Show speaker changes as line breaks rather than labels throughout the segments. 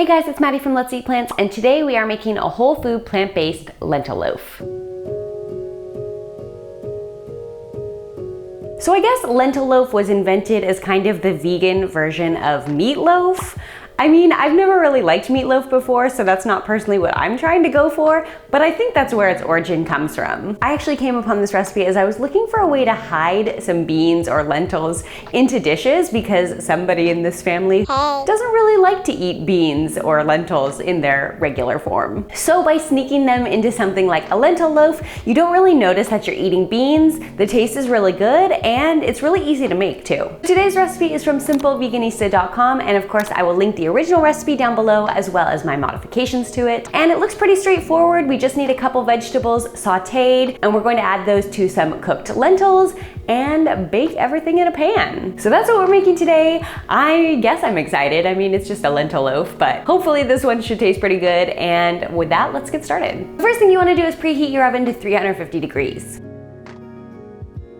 Hey guys, it's Maddie from Let's Eat Plants, and today we are making a whole food plant-based lentil loaf. So I guess lentil loaf was invented as kind of the vegan version of meatloaf. I mean, I've never really liked meatloaf before, so that's not personally what I'm trying to go for, but I think that's where its origin comes from. I actually came upon this recipe as I was looking for a way to hide some beans or lentils into dishes because somebody in this family doesn't really like to eat beans or lentils in their regular form. So by sneaking them into something like a lentil loaf, you don't really notice that you're eating beans, the taste is really good, and it's really easy to make too. Today's recipe is from simpleveganista.com, and of course I will link the original recipe down below as well as my modifications to it. And it looks pretty straightforward. We just need a couple vegetables sauteed, and we're going to add those to some cooked lentils and bake everything in a pan. So that's what we're making today. I guess I'm excited. I mean, it's just a lentil loaf, but hopefully this one should taste pretty good. And with that, let's get started. The first thing you want to do is preheat your oven to 350 degrees.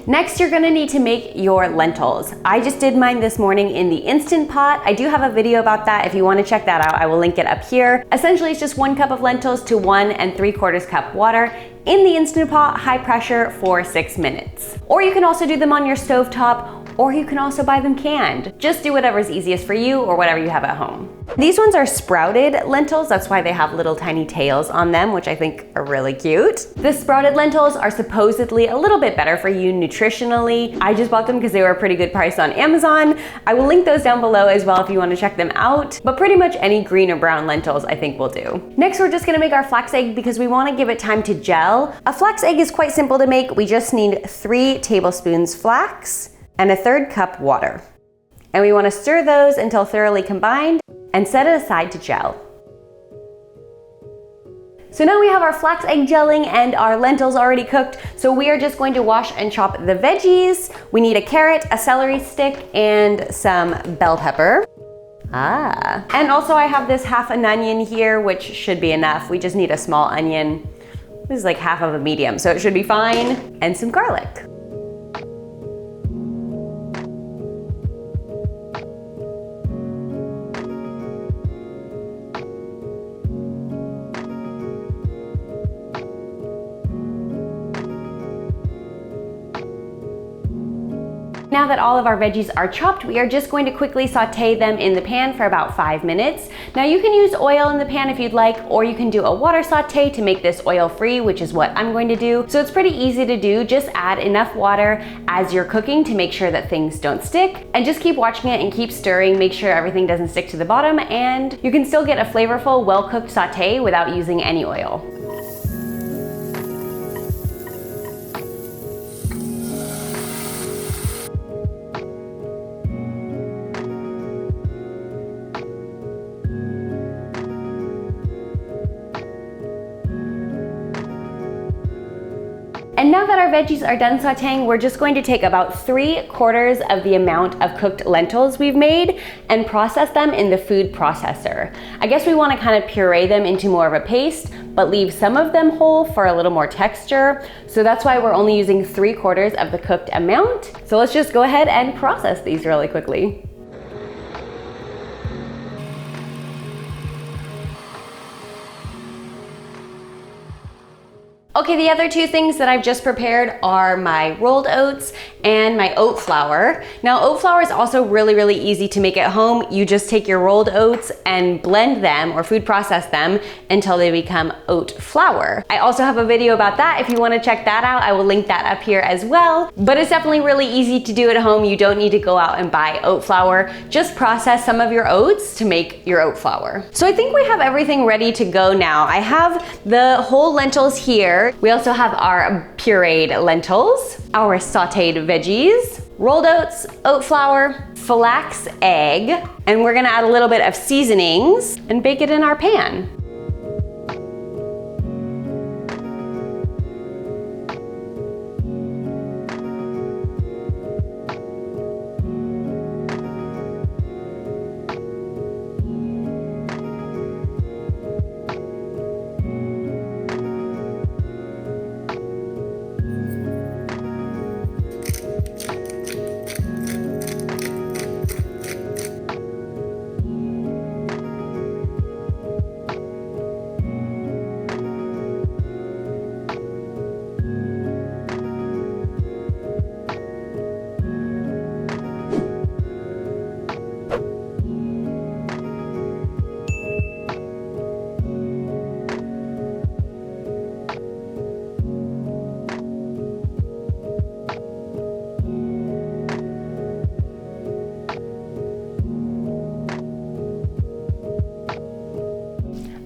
Next, you're gonna need to make your lentils. I just did mine this morning in the Instant Pot. I do have a video about that. If you wanna check that out, I will link it up here. Essentially, it's just 1 cup of lentils to 1 3/4 cup water in the Instant Pot, high pressure for 6 minutes. Or you can also do them on your stovetop, or you can also buy them canned. Just do whatever's easiest for you or whatever you have at home. These ones are sprouted lentils. That's why they have little tiny tails on them, which I think are really cute. The sprouted lentils are supposedly a little bit better for you nutritionally. I just bought them because they were a pretty good price on Amazon. I will link those down below as well if you want to check them out. But pretty much any green or brown lentils I think will do. Next, we're just gonna make our flax egg because we want to give it time to gel. A flax egg is quite simple to make. We just need 3 tablespoons flax and 1/3 cup water. And we want to stir those until thoroughly combined and set it aside to gel. So now we have our flax egg gelling and our lentils already cooked, so we are just going to wash and chop the veggies. We need a carrot, a celery stick, and some bell pepper. And also I have this half an onion here, which should be enough. We just need a small onion. This is like half of a medium, so it should be fine. And some garlic. Now that all of our veggies are chopped, we are just going to quickly saute them in the pan for about 5 minutes. Now you can use oil in the pan if you'd like, or you can do a water saute to make this oil-free, which is what I'm going to do. So it's pretty easy to do. Just add enough water as you're cooking to make sure that things don't stick, and just keep watching it and keep stirring, make sure everything doesn't stick to the bottom, and you can still get a flavorful, well-cooked saute without using any oil. And now that our veggies are done sauteing, we're just going to take about 3/4 of the amount of cooked lentils we've made and process them in the food processor. I guess we want to kind of puree them into more of a paste, but leave some of them whole for a little more texture. So that's why we're only using 3/4 of the cooked amount. So let's just go ahead and process these really quickly. Okay, the other 2 things that I've just prepared are my rolled oats and my oat flour. Now, oat flour is also really easy to make at home. You just take your rolled oats and blend them or food process them until they become oat flour. I also have a video about that. If you want to check that out, I will link that up here as well. But it's definitely really easy to do at home. You don't need to go out and buy oat flour. Just process some of your oats to make your oat flour. So I think we have everything ready to go now. I have the whole lentils here. We also have our pureed lentils, our sauteed veggies, rolled oats, oat flour, flax egg, and we're gonna add a little bit of seasonings and bake it in our pan.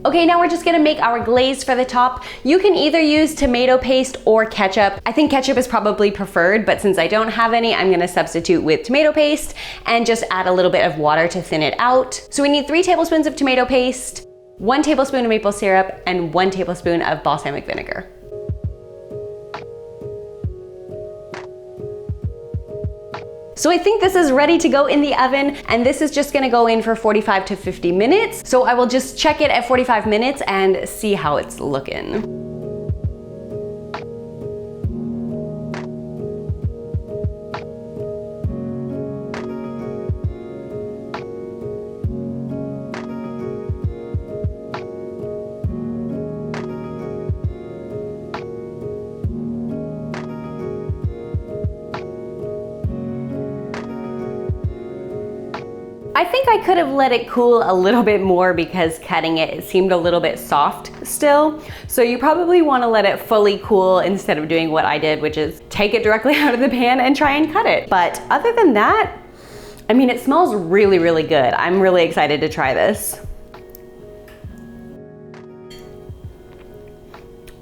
Okay, now we're just gonna make our glaze for the top. You can either use tomato paste or ketchup. I think ketchup is probably preferred, but since I don't have any, I'm gonna substitute with tomato paste and just add a little bit of water to thin it out. So we need 3 tablespoons of tomato paste, 1 tablespoon of maple syrup, and 1 tablespoon of balsamic vinegar. So I think this is ready to go in the oven, and this is just gonna go in for 45 to 50 minutes. So I will just check it at 45 minutes and see how it's looking. I think I could have let it cool a little bit more because cutting it seemed a little bit soft still. So you probably want to let it fully cool instead of doing what I did, which is take it directly out of the pan and try and cut it. But other than that, I mean, it smells really, really good. I'm really excited to try this.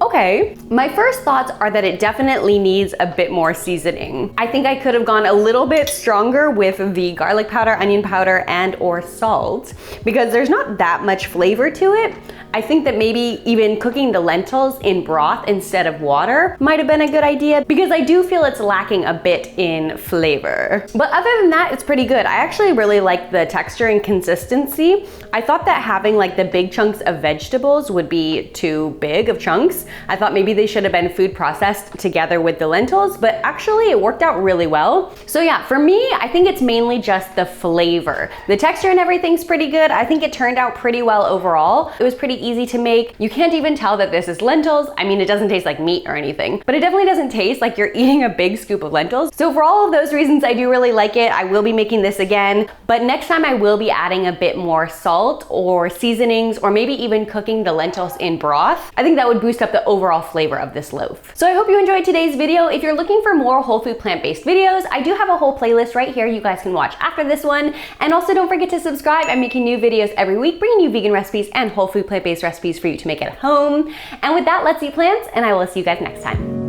Okay, my first thoughts are that it definitely needs a bit more seasoning. I think I could have gone a little bit stronger with the garlic powder, onion powder, and or salt because there's not that much flavor to it. I think that maybe even cooking the lentils in broth instead of water might have been a good idea because I do feel it's lacking a bit in flavor. But other than that, it's pretty good. I actually really like the texture and consistency. I thought that having like the big chunks of vegetables would be too big of chunks. I thought maybe they should have been food processed together with the lentils, but actually it worked out really well. So yeah, for me, I think it's mainly just the flavor. The texture and everything's pretty good. I think it turned out pretty well overall. It was pretty easy to make. You can't even tell that this is lentils. I mean, it doesn't taste like meat or anything, but it definitely doesn't taste like you're eating a big scoop of lentils. So for all of those reasons, I do really like it. I will be making this again, but next time I will be adding a bit more salt or seasonings, or maybe even cooking the lentils in broth. I think that would boost up the overall flavor of this loaf. So I hope you enjoyed today's video. If you're looking for more whole food plant-based videos, I do have a whole playlist right here you guys can watch after this one. And also don't forget to subscribe. I'm making new videos every week, bringing you vegan recipes and whole food plant-based recipes for you to make at home. And with that, let's eat plants, and I will see you guys next time.